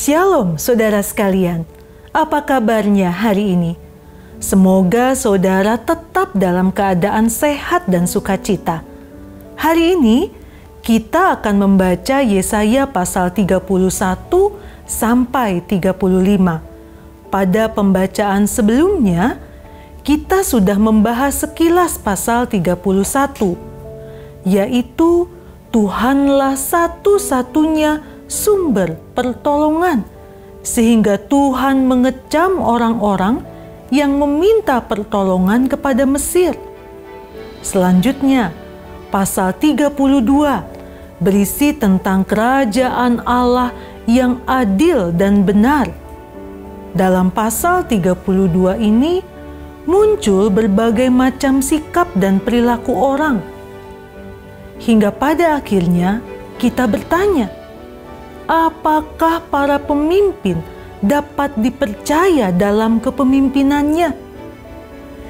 Shalom saudara sekalian, apa kabarnya hari ini? Semoga saudara tetap dalam keadaan sehat dan sukacita. Hari ini kita akan membaca Yesaya pasal 31 sampai 35. Pada pembacaan sebelumnya, kita sudah membahas sekilas pasal 31, yaitu Tuhanlah satu-satunya sumber pertolongan, sehingga Tuhan mengecam orang-orang yang meminta pertolongan kepada Mesir. Selanjutnya, pasal 32 berisi tentang kerajaan Allah yang adil dan benar. Dalam pasal 32 ini muncul berbagai macam sikap dan perilaku orang. Hingga pada akhirnya kita bertanya, apakah para pemimpin dapat dipercaya dalam kepemimpinannya?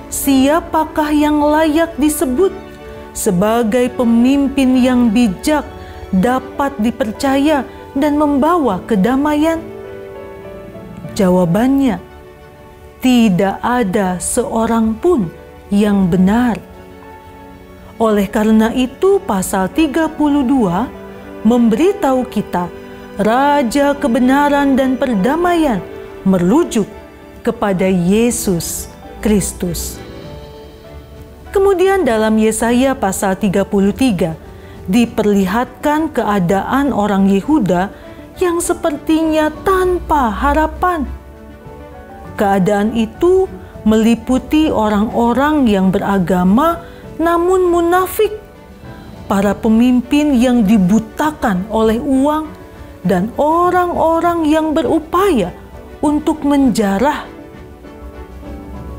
Siapakah yang layak disebut sebagai pemimpin yang bijak, dapat dipercaya dan membawa kedamaian? Jawabannya, tidak ada seorang pun yang benar. Oleh karena itu, pasal 32 memberitahu kita Raja kebenaran dan perdamaian merujuk kepada Yesus Kristus. Kemudian dalam Yesaya pasal 33 diperlihatkan keadaan orang Yehuda yang sepertinya tanpa harapan. Keadaan itu meliputi orang-orang yang beragama namun munafik, para pemimpin yang dibutakan oleh uang, dan orang-orang yang berupaya untuk menjarah.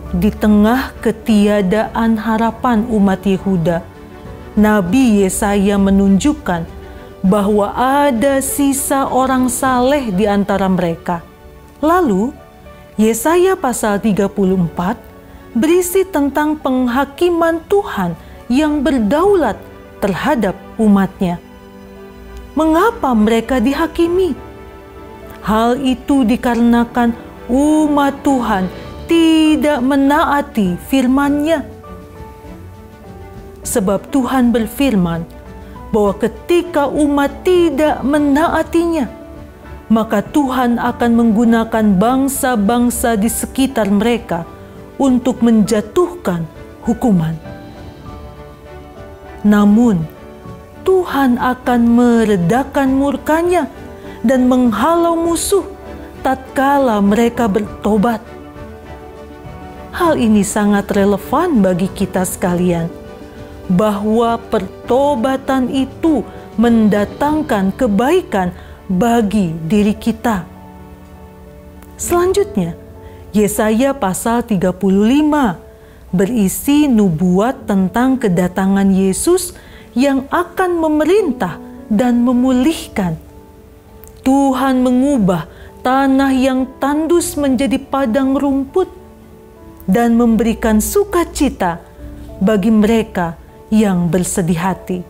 Di tengah ketiadaan harapan umat Yehuda, Nabi Yesaya menunjukkan bahwa ada sisa orang saleh di antara mereka. Lalu, Yesaya pasal 34 berisi tentang penghakiman Tuhan yang berdaulat terhadap umatnya. Mengapa mereka dihakimi? Hal itu dikarenakan umat Tuhan tidak menaati firman-Nya. Sebab Tuhan berfirman bahwa ketika umat tidak menaatinya, maka Tuhan akan menggunakan bangsa-bangsa di sekitar mereka untuk menjatuhkan hukuman. Namun, Tuhan akan meredakan murka-Nya dan menghalau musuh tatkala mereka bertobat. Hal ini sangat relevan bagi kita sekalian, bahwa pertobatan itu mendatangkan kebaikan bagi diri kita. Selanjutnya, Yesaya pasal 35 berisi nubuat tentang kedatangan Yesus yang akan memerintah dan memulihkan. Tuhan mengubah tanah yang tandus menjadi padang rumput dan memberikan sukacita bagi mereka yang bersedih hati.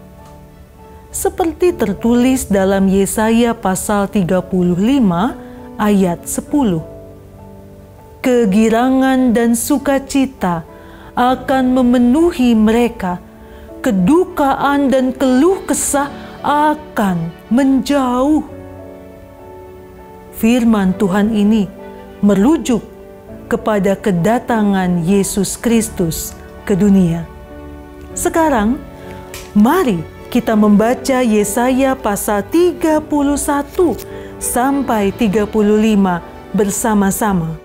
Seperti tertulis dalam Yesaya pasal 35 ayat 10. Kegirangan dan sukacita akan memenuhi mereka, kedukaan dan keluh kesah akan menjauh. Firman Tuhan ini merujuk kepada kedatangan Yesus Kristus ke dunia. Sekarang, mari kita membaca Yesaya pasal 31 sampai 35 bersama-sama.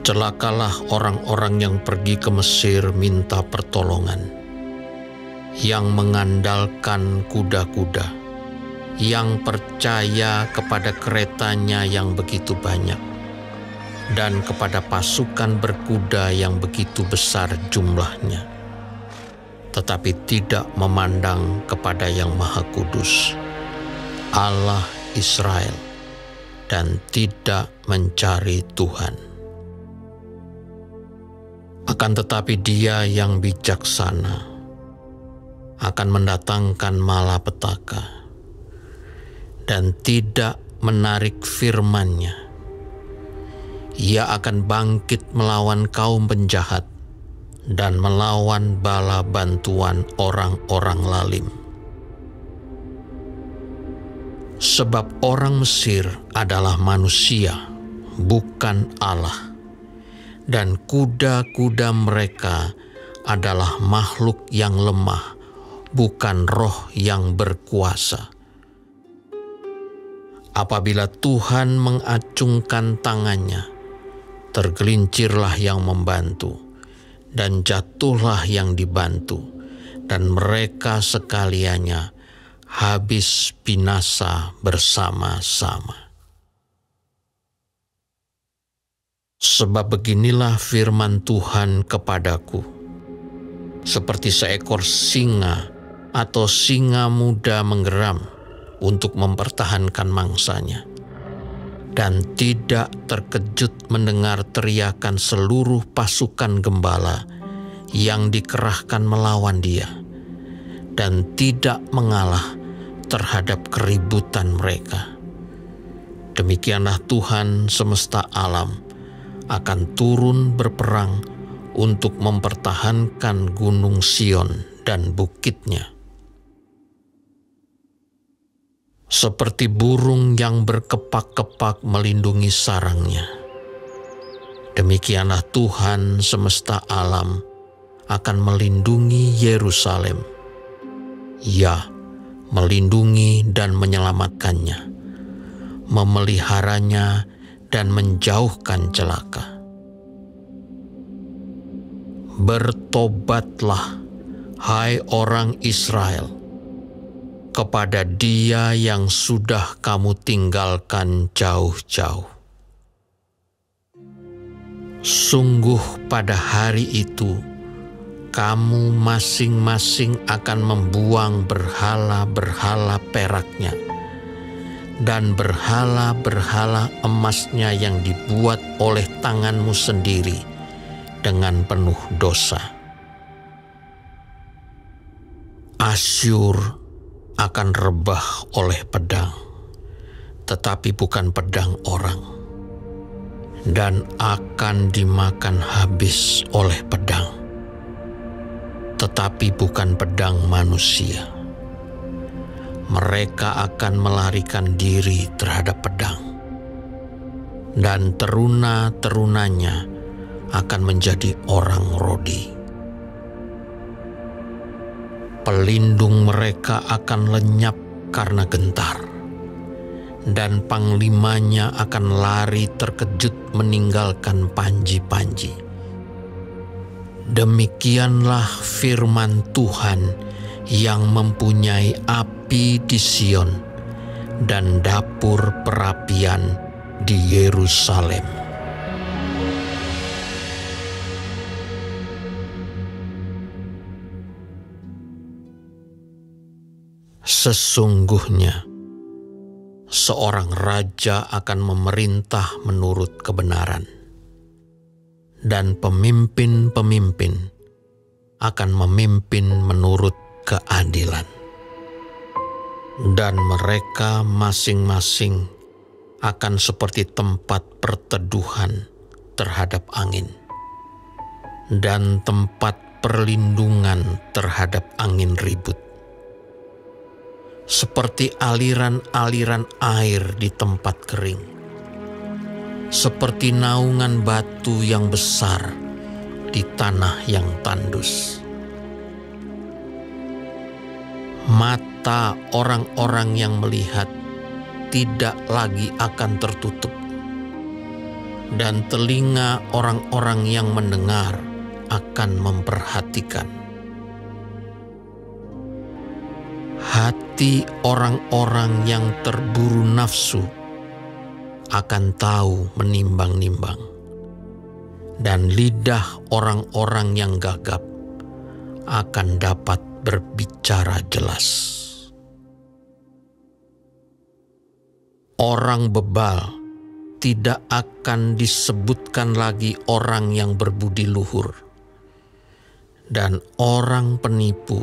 Celakalah orang-orang yang pergi ke Mesir minta pertolongan, yang mengandalkan kuda-kuda, yang percaya kepada keretanya yang begitu banyak, dan kepada pasukan berkuda yang begitu besar jumlahnya, tetapi tidak memandang kepada Yang Maha Kudus, Allah Israel, dan tidak mencari Tuhan. Akan tetapi Dia yang bijaksana akan mendatangkan malapetaka dan tidak menarik firman-Nya. Ia akan bangkit melawan kaum penjahat dan melawan bala bantuan orang-orang lalim. Sebab orang Mesir adalah manusia, bukan Allah, dan kuda-kuda mereka adalah makhluk yang lemah, bukan roh yang berkuasa. Apabila Tuhan mengacungkan tangannya, tergelincirlah yang membantu, dan jatuhlah yang dibantu, dan mereka sekaliannya habis binasa bersama-sama. Sebab beginilah firman Tuhan kepadaku, seperti seekor singa atau singa muda menggeram untuk mempertahankan mangsanya, dan tidak terkejut mendengar teriakan seluruh pasukan gembala yang dikerahkan melawan dia, dan tidak mengalah terhadap keributan mereka. Demikianlah Tuhan semesta alam akan turun berperang untuk mempertahankan Gunung Sion dan bukitnya. Seperti burung yang berkepak-kepak melindungi sarangnya, demikianlah Tuhan semesta alam akan melindungi Yerusalem. Ya, melindungi dan menyelamatkannya, memeliharanya dan menjauhkan celaka. Bertobatlah, hai orang Israel, kepada Dia yang sudah kamu tinggalkan jauh-jauh. Sungguh pada hari itu, kamu masing-masing akan membuang berhala-berhala peraknya dan berhala-berhala emasnya yang dibuat oleh tanganmu sendiri dengan penuh dosa. Asyur akan rebah oleh pedang, tetapi bukan pedang orang, dan akan dimakan habis oleh pedang, tetapi bukan pedang manusia. Mereka akan melarikan diri terhadap pedang, dan teruna-terunanya akan menjadi orang Rodi. Pelindung mereka akan lenyap karena gentar, dan panglimanya akan lari terkejut meninggalkan panji-panji. Demikianlah firman Tuhan yang mempunyai api di Sion dan dapur perapian di Yerusalem. Sesungguhnya, seorang raja akan memerintah menurut kebenaran, dan pemimpin-pemimpin akan memimpin menurut keadilan. Dan mereka masing-masing akan seperti tempat perteduhan terhadap angin, dan tempat perlindungan terhadap angin ribut. Seperti aliran-aliran air di tempat kering, seperti naungan batu yang besar di tanah yang tandus. Mata orang-orang yang melihat tidak lagi akan tertutup, dan telinga orang-orang yang mendengar akan memperhatikan. Hati orang-orang yang terburu nafsu akan tahu menimbang-nimbang, dan lidah orang-orang yang gagap akan dapat berbicara jelas. Orang bebal tidak akan disebutkan lagi orang yang berbudi luhur, dan orang penipu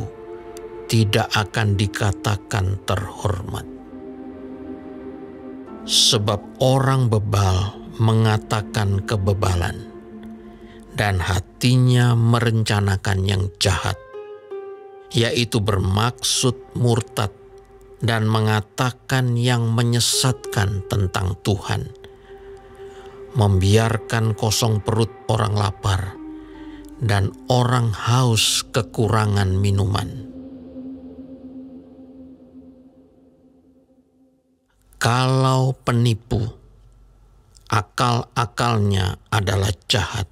tidak akan dikatakan terhormat. Sebab orang bebal mengatakan kebebalan, dan hatinya merencanakan yang jahat, yaitu bermaksud murtad dan mengatakan yang menyesatkan tentang Tuhan, membiarkan kosong perut orang lapar dan orang haus kekurangan minuman. Kalau penipu, akal-akalnya adalah jahat.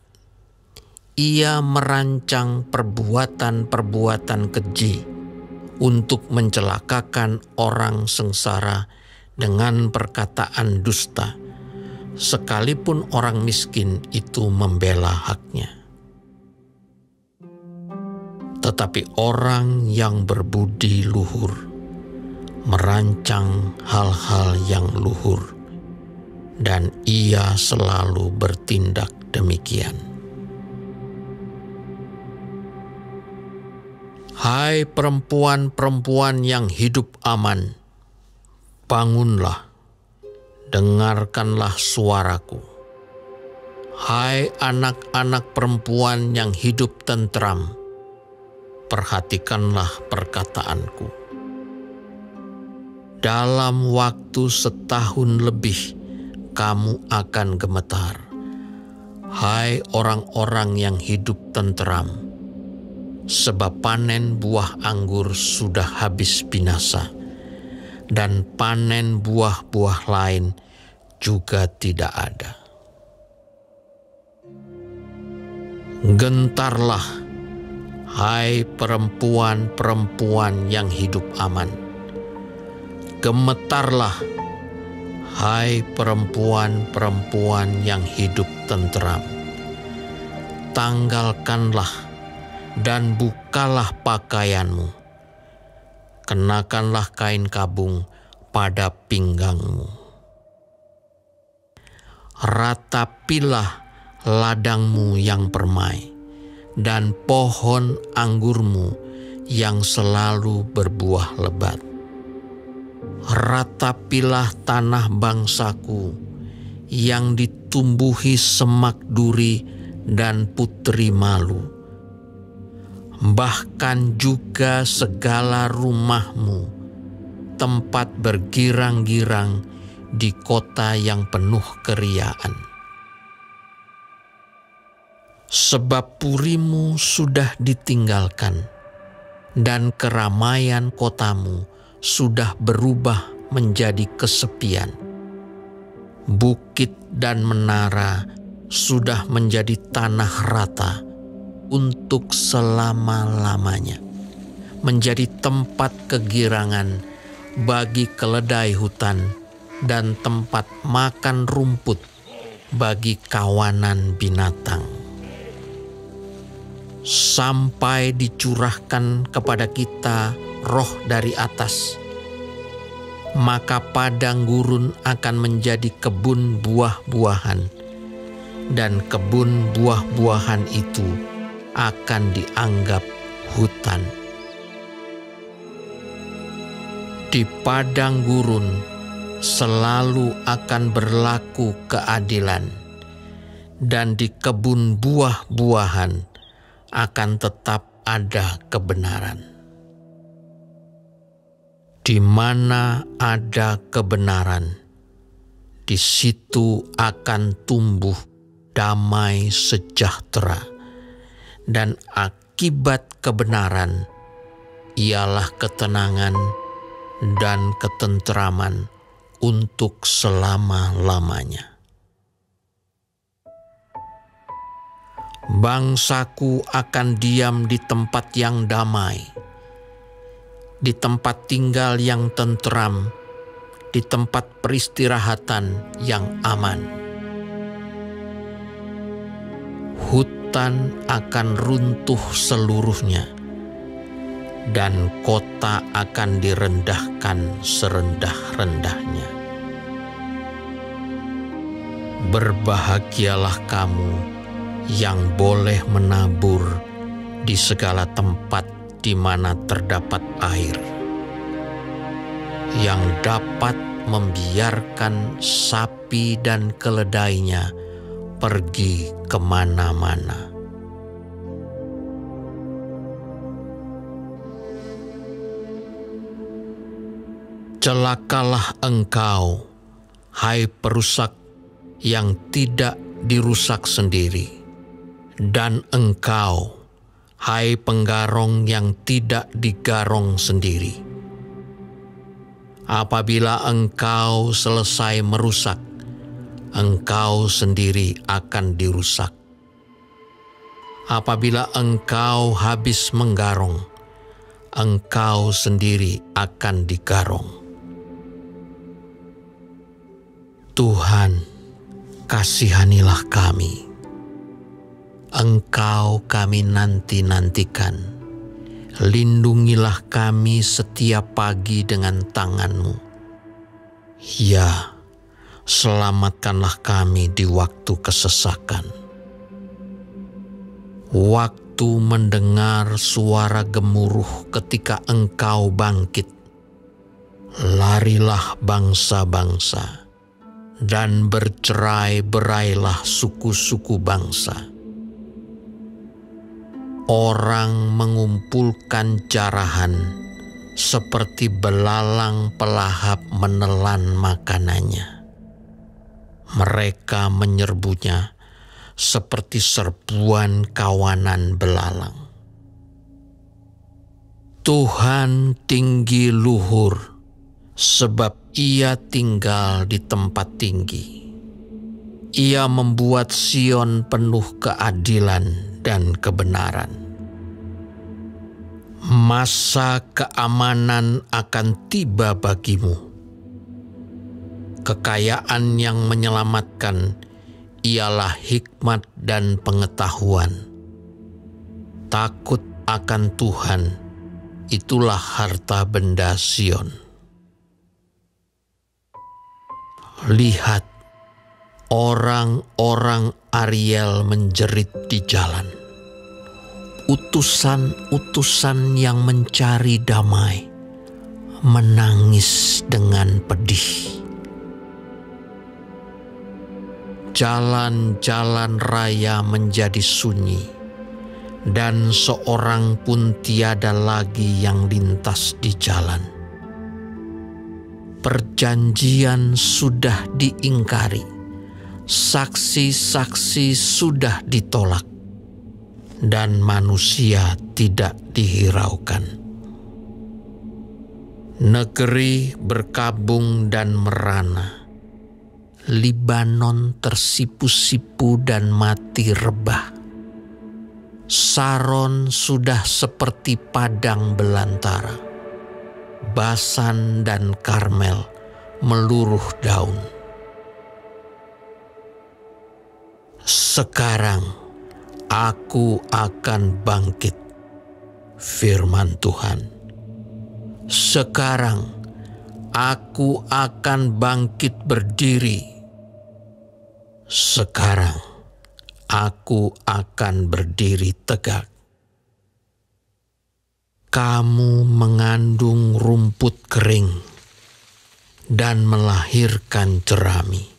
Ia merancang perbuatan-perbuatan keji untuk mencelakakan orang sengsara dengan perkataan dusta, sekalipun orang miskin itu membela haknya. Tetapi orang yang berbudi luhur merancang hal-hal yang luhur, dan ia selalu bertindak demikian. Hai perempuan-perempuan yang hidup aman, bangunlah, dengarkanlah suaraku. Hai anak-anak perempuan yang hidup tentram, perhatikanlah perkataanku. Dalam waktu 1 tahun lebih kamu akan gemetar, hai orang-orang yang hidup tentram, sebab panen buah anggur sudah habis binasa, dan panen buah-buah lain juga tidak ada. Gentarlah, hai perempuan-perempuan yang hidup aman. Gemetarlah, hai perempuan-perempuan yang hidup tentram. Tanggalkanlah dan bukalah pakaianmu. Kenakanlah kain kabung pada pinggangmu. Ratapilah ladangmu yang permai dan pohon anggurmu yang selalu berbuah lebat. Ratapilah tanah bangsaku yang ditumbuhi semak duri dan putri malu. Bahkan juga segala rumahmu, tempat bergirang-girang di kota yang penuh keriaan. Sebab purimu sudah ditinggalkan, dan keramaian kotamu sudah berubah menjadi kesepian. Bukit dan menara sudah menjadi tanah rata untuk selama-lamanya, menjadi tempat kegirangan bagi keledai hutan dan tempat makan rumput bagi kawanan binatang. Sampai dicurahkan kepada kita roh dari atas, maka padang gurun akan menjadi kebun buah-buahan, dan kebun buah-buahan itu akan dianggap hutan. Di padang gurun selalu akan berlaku keadilan, dan di kebun buah-buahan akan tetap ada kebenaran. Di mana ada kebenaran, di situ akan tumbuh damai sejahtera. Dan akibat kebenaran ialah ketenangan dan ketentraman untuk selama-lamanya. Bangsaku akan diam di tempat yang damai, di tempat tinggal yang tentram, di tempat peristirahatan yang aman. Hutan akan runtuh seluruhnya, dan kota akan direndahkan serendah-rendahnya. Berbahagialah kamu yang boleh menabur di segala tempat di mana terdapat air, yang dapat membiarkan sapi dan keledainya pergi kemana-mana. Celakalah engkau, hai perusak yang tidak dirusak sendiri, dan engkau, hai penggarong yang tidak digarong sendiri. Apabila engkau selesai merusak, engkau sendiri akan dirusak. Apabila engkau habis menggarong, engkau sendiri akan digarong. Tuhan, kasihanilah kami. Engkau kami nanti-nantikan. Lindungilah kami setiap pagi dengan tangan-Mu. Ya, selamatkanlah kami di waktu kesesakan. Waktu mendengar suara gemuruh ketika Engkau bangkit, larilah bangsa-bangsa, dan bercerai-berailah suku-suku bangsa. Orang mengumpulkan jarahan seperti belalang pelahap menelan makanannya. Mereka menyerbunya seperti serbuan kawanan belalang. Tuhan tinggi luhur, sebab Ia tinggal di tempat tinggi. Ia membuat Sion penuh keadilan dan kebenaran. Masa keamanan akan tiba bagimu. Kekayaan yang menyelamatkan ialah hikmat dan pengetahuan. Takut akan Tuhan, itulah harta benda Sion. Lihat, orang-orang Ariel menjerit di jalan. Utusan-utusan yang mencari damai menangis dengan pedih. Jalan-jalan raya menjadi sunyi, dan seorang pun tiada lagi yang lintas di jalan. Perjanjian sudah diingkari, saksi-saksi sudah ditolak, dan manusia tidak dihiraukan. Negeri berkabung dan merana, Libanon tersipu-sipu dan mati rebah. Saron sudah seperti padang belantara. Basan dan Karmel meluruh daun. Sekarang aku akan bangkit, firman Tuhan. Sekarang aku akan bangkit berdiri. Sekarang aku akan berdiri tegak. Kamu mengandung rumput kering dan melahirkan jerami.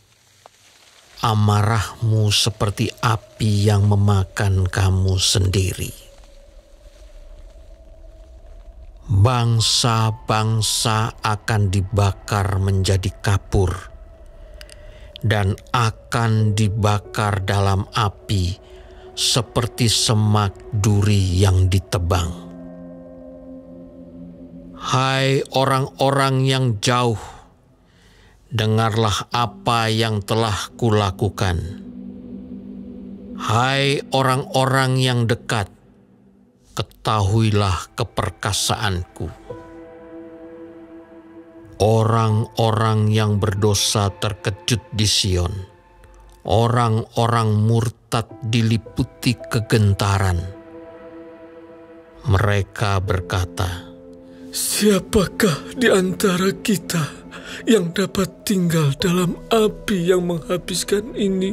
Amarahmu seperti api yang memakan kamu sendiri. Bangsa-bangsa akan dibakar menjadi kapur dan akan dibakar dalam api seperti semak duri yang ditebang. Hai orang-orang yang jauh, dengarlah apa yang telah kulakukan. Hai orang-orang yang dekat, ketahuilah keperkasaanku. Orang-orang yang berdosa terkejut di Sion. Orang-orang murtad diliputi kegentaran. Mereka berkata, "Siapakah di antara kita yang dapat tinggal dalam api yang menghabiskan ini?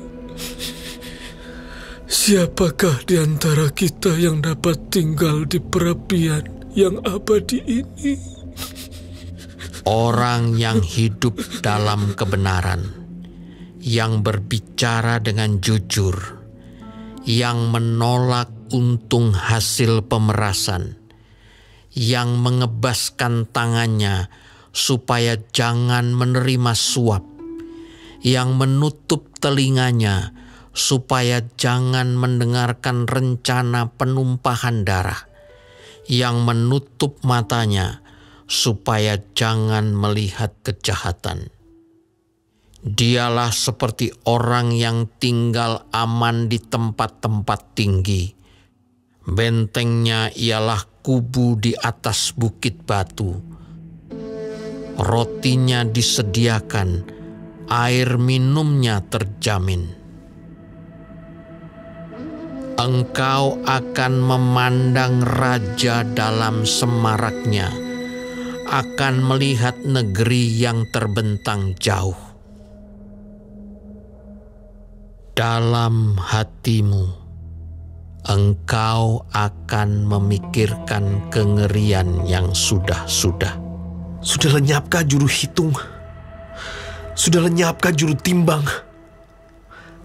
Siapakah di antara kita yang dapat tinggal di perapian yang abadi ini. Orang yang hidup dalam kebenaran, yang berbicara dengan jujur, yang menolak untung hasil pemerasan, yang mengebaskan tangannya supaya jangan menerima suap, yang menutup telinganya supaya jangan mendengarkan rencana penumpahan darah, yang menutup matanya supaya jangan melihat kejahatan. Dialah seperti orang yang tinggal aman di tempat-tempat tinggi. Bentengnya ialah kubu di atas bukit batu. Rotinya disediakan, air minumnya terjamin. Engkau akan memandang raja dalam semaraknya, akan melihat negeri yang terbentang jauh. Dalam hatimu, engkau akan memikirkan kengerian yang sudah-sudah. Sudah lenyapkah juru hitung? Sudah lenyapkah juru timbang?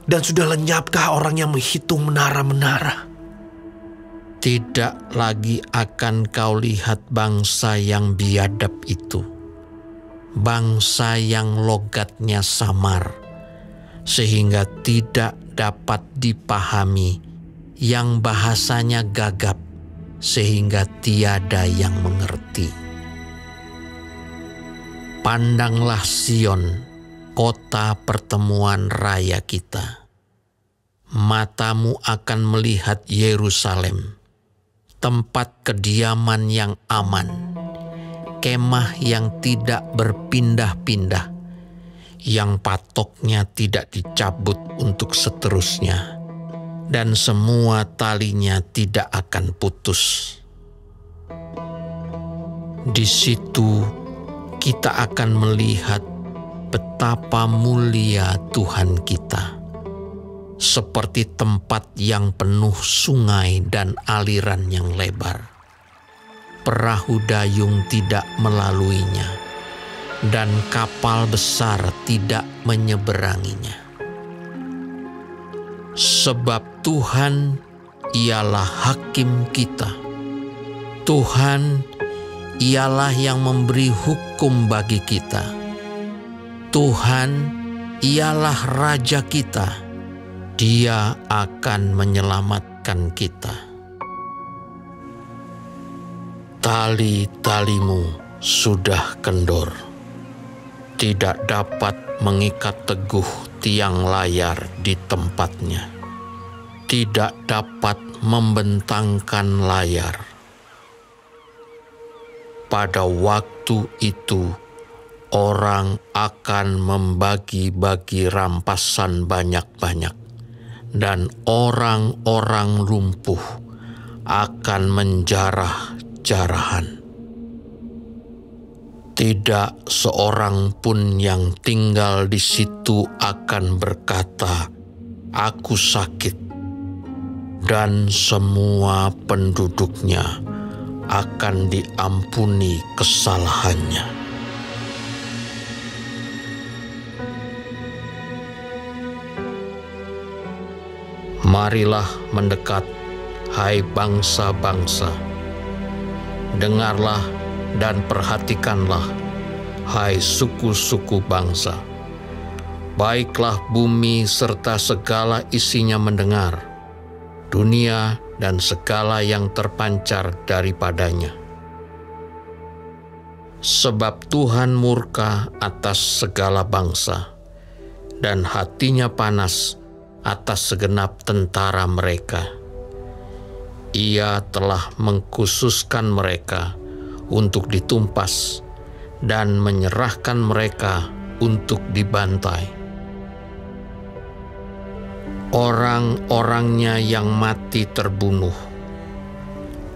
Dan sudah lenyapkah orang yang menghitung menara-menara? Tidak lagi akan kau lihat bangsa yang biadab itu, bangsa yang logatnya samar, sehingga tidak dapat dipahami, yang bahasanya gagap, sehingga tiada yang mengerti. Pandanglah Sion, kota pertemuan raya kita. Matamu akan melihat Yerusalem, tempat kediaman yang aman, kemah yang tidak berpindah-pindah, yang patoknya tidak dicabut untuk seterusnya, dan semua talinya tidak akan putus. Di situ kita akan melihat betapa mulia Tuhan kita, seperti tempat yang penuh sungai dan aliran yang lebar. Perahu dayung tidak melaluinya, dan kapal besar tidak menyeberanginya. Sebab Tuhan ialah hakim kita. Tuhan ialah yang memberi hukum bagi kita. Tuhan ialah Raja kita. Dia akan menyelamatkan kita. Tali-talimu sudah kendor, tidak dapat mengikat teguh tiang layar di tempatnya, tidak dapat membentangkan layar. Pada waktu itu, orang akan membagi-bagi rampasan banyak-banyak, dan orang-orang lumpuh akan menjarah-jarahan. Tidak seorang pun yang tinggal di situ akan berkata, "Aku sakit," dan semua penduduknya akan diampuni kesalahannya. Marilah mendekat, hai bangsa-bangsa. Dengarlah dan perhatikanlah, hai suku-suku bangsa. Baiklah bumi serta segala isinya mendengar, dunia dan segala yang terpancar daripadanya. Sebab Tuhan murka atas segala bangsa, dan hatinya panas atas segenap tentara mereka. Ia telah mengkhususkan mereka untuk ditumpas dan menyerahkan mereka untuk dibantai. Orang-orangnya yang mati terbunuh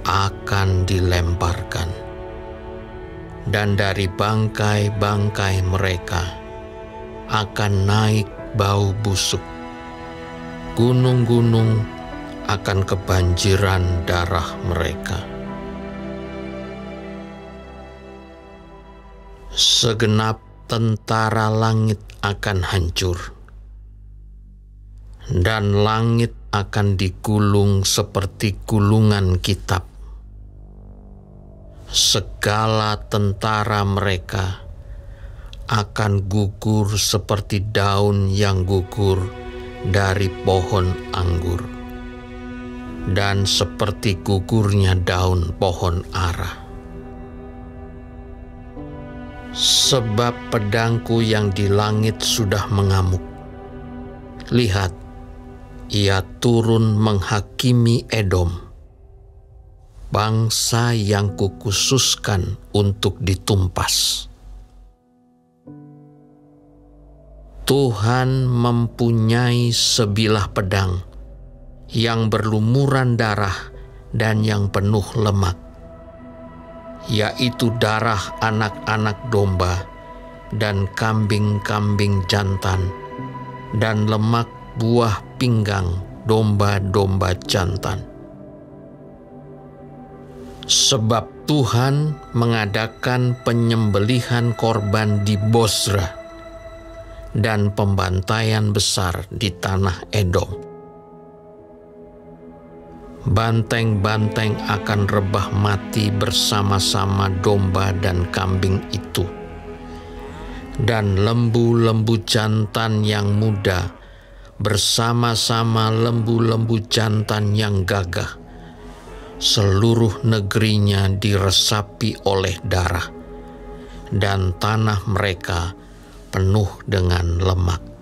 akan dilemparkan, dan dari bangkai-bangkai mereka akan naik bau busuk. Gunung-gunung akan kebanjiran darah mereka. Segenap tentara langit akan hancur, dan langit akan digulung seperti gulungan kitab. Segala tentara mereka akan gugur seperti daun yang gugur dari pohon anggur, dan seperti gugurnya daun pohon ara. Sebab pedangku yang di langit sudah mengamuk. Lihat, ia turun menghakimi Edom, bangsa yang kukhususkan untuk ditumpas. Tuhan mempunyai sebilah pedang yang berlumuran darah dan yang penuh lemak, yaitu darah anak-anak domba dan kambing-kambing jantan, dan lemak buah pinggang domba-domba jantan. Sebab Tuhan mengadakan penyembelihan korban di Bozra dan pembantaian besar di tanah Edom. Banteng-banteng akan rebah mati bersama-sama domba dan kambing itu, dan lembu-lembu jantan yang muda bersama-sama lembu-lembu jantan yang gagah. Seluruh negerinya diresapi oleh darah, dan tanah mereka penuh dengan lemak.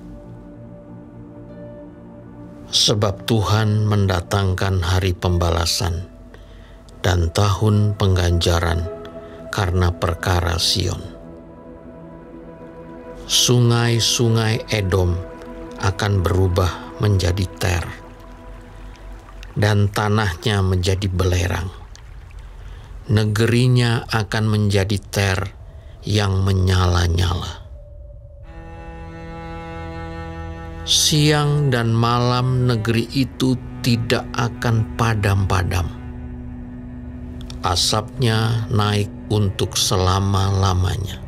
Sebab Tuhan mendatangkan hari pembalasan dan tahun pengganjaran karena perkara Sion. Sungai-sungai Edom akan berubah menjadi ter, dan tanahnya menjadi belerang. Negerinya akan menjadi ter yang menyala-nyala. Siang dan malam negeri itu tidak akan padam-padam. Asapnya naik untuk selama-lamanya.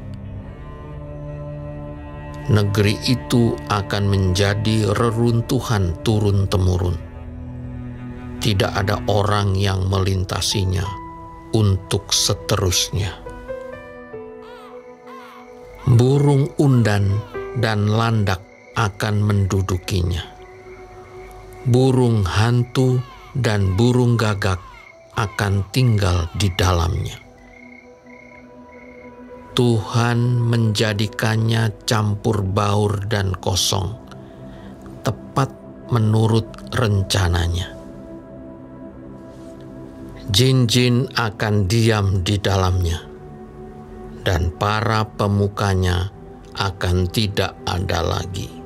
Negeri itu akan menjadi reruntuhan turun-temurun. Tidak ada orang yang melintasinya untuk seterusnya. Burung undan dan landak akan mendudukinya. Burung hantu dan burung gagak akan tinggal di dalamnya. Tuhan menjadikannya campur baur dan kosong, tepat menurut rencananya. Jin-jin akan diam di dalamnya, dan para pemukanya akan tidak ada lagi.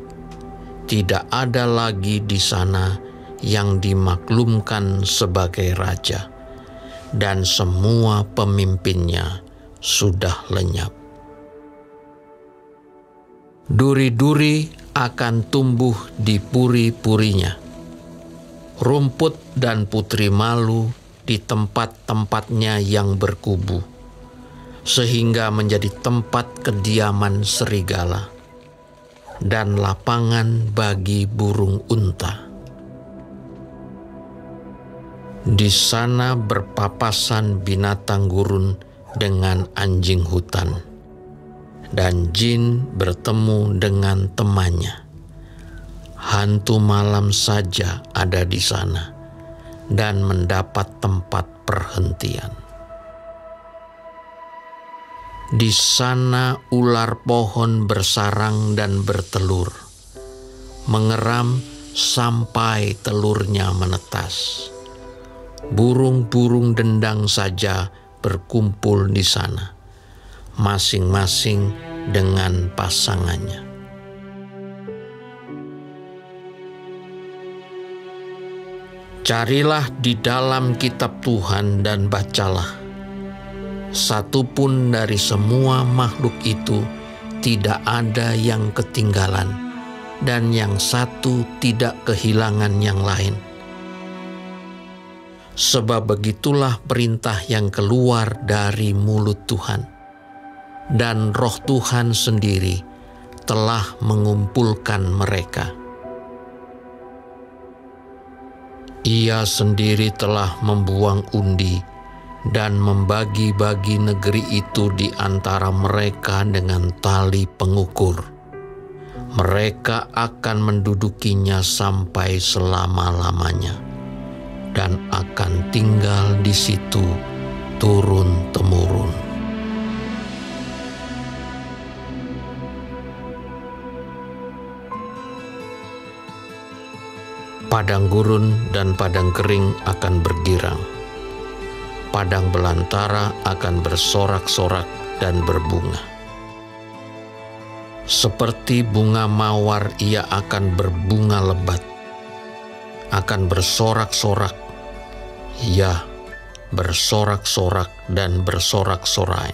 Tidak ada lagi di sana yang dimaklumkan sebagai raja, dan semua pemimpinnya sudah lenyap. Duri-duri akan tumbuh di puri-purinya. Rumput dan putri malu di tempat-tempatnya yang berkubu, sehingga menjadi tempat kediaman serigala dan lapangan bagi burung unta. Di sana berpapasan binatang gurun dengan anjing hutan, dan jin bertemu dengan temannya. Hantu malam saja ada di sana dan mendapat tempat perhentian. Di sana ular pohon bersarang dan bertelur, mengeram sampai telurnya menetas. Burung-burung dendang saja berkumpul di sana, masing-masing dengan pasangannya. Carilah di dalam kitab Tuhan dan bacalah. Satupun dari semua makhluk itu tidak ada yang ketinggalan, dan yang satu tidak kehilangan yang lain. Sebab begitulah perintah yang keluar dari mulut Tuhan. dan Roh Tuhan sendiri telah mengumpulkan mereka. Ia sendiri telah membuang undi dan membagi-bagi negeri itu di antara mereka dengan tali pengukur. Mereka akan mendudukinya sampai selama-lamanya dan akan tinggal di situ turun-temurun. Padang gurun dan padang kering akan bergirang. Padang belantara akan bersorak-sorak dan berbunga. Seperti bunga mawar ia akan berbunga lebat, akan bersorak-sorak, ya, bersorak-sorak dan bersorak-sorai.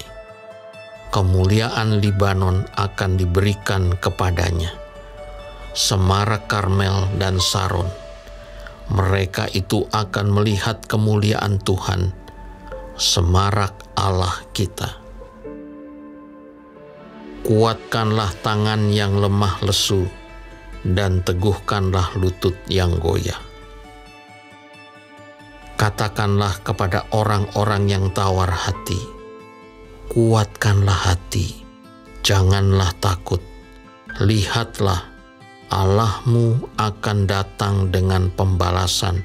Kemuliaan Libanon akan diberikan kepadanya, semarak Karmel dan Saron. Mereka itu akan melihat kemuliaan Tuhan, semarak Allah kita. Kuatkanlah tangan yang lemah lesu, dan teguhkanlah lutut yang goyah. Katakanlah kepada orang-orang yang tawar hati, kuatkanlah hati, janganlah takut. Lihatlah, Allahmu akan datang dengan pembalasan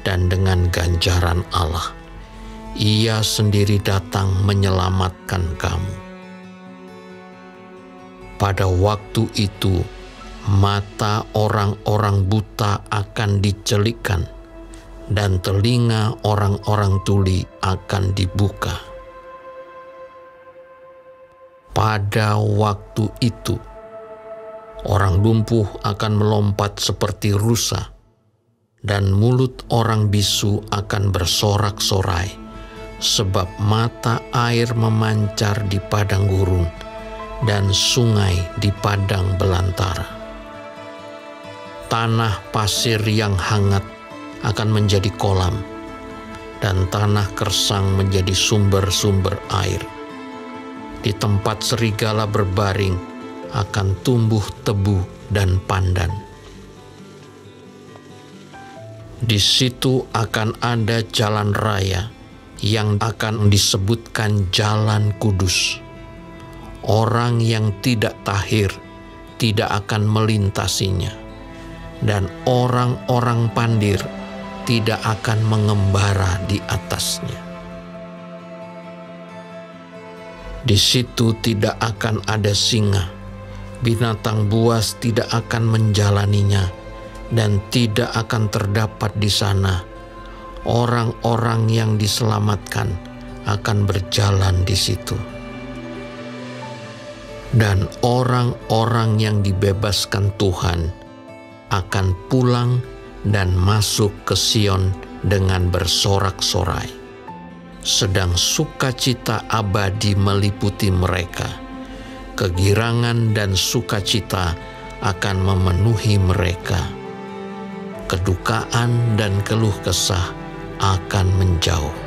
dan dengan ganjaran Allah. Ia sendiri datang menyelamatkan kamu. Pada waktu itu, mata orang-orang buta akan dicelikkan, dan telinga orang-orang tuli akan dibuka. Pada waktu itu, orang lumpuh akan melompat seperti rusa, dan mulut orang bisu akan bersorak-sorai, sebab mata air memancar di padang gurun dan sungai di padang belantara. Tanah pasir yang hangat akan menjadi kolam, dan tanah kersang menjadi sumber-sumber air. Di tempat serigala berbaring akan tumbuh tebu dan pandan. Di situ akan ada jalan raya yang akan disebutkan Jalan Kudus. Orang yang tidak tahir tidak akan melintasinya, dan orang-orang pandir tidak akan mengembara di atasnya. Di situ tidak akan ada singa, binatang buas tidak akan menjalaninya, dan tidak akan terdapat di sana orang-orang yang diselamatkan akan berjalan di situ. Dan orang-orang yang dibebaskan Tuhan akan pulang dan masuk ke Sion dengan bersorak-sorai. Sedang sukacita abadi meliputi mereka. Kegirangan dan sukacita akan memenuhi mereka. Kedukaan dan keluh kesah akan menjauh.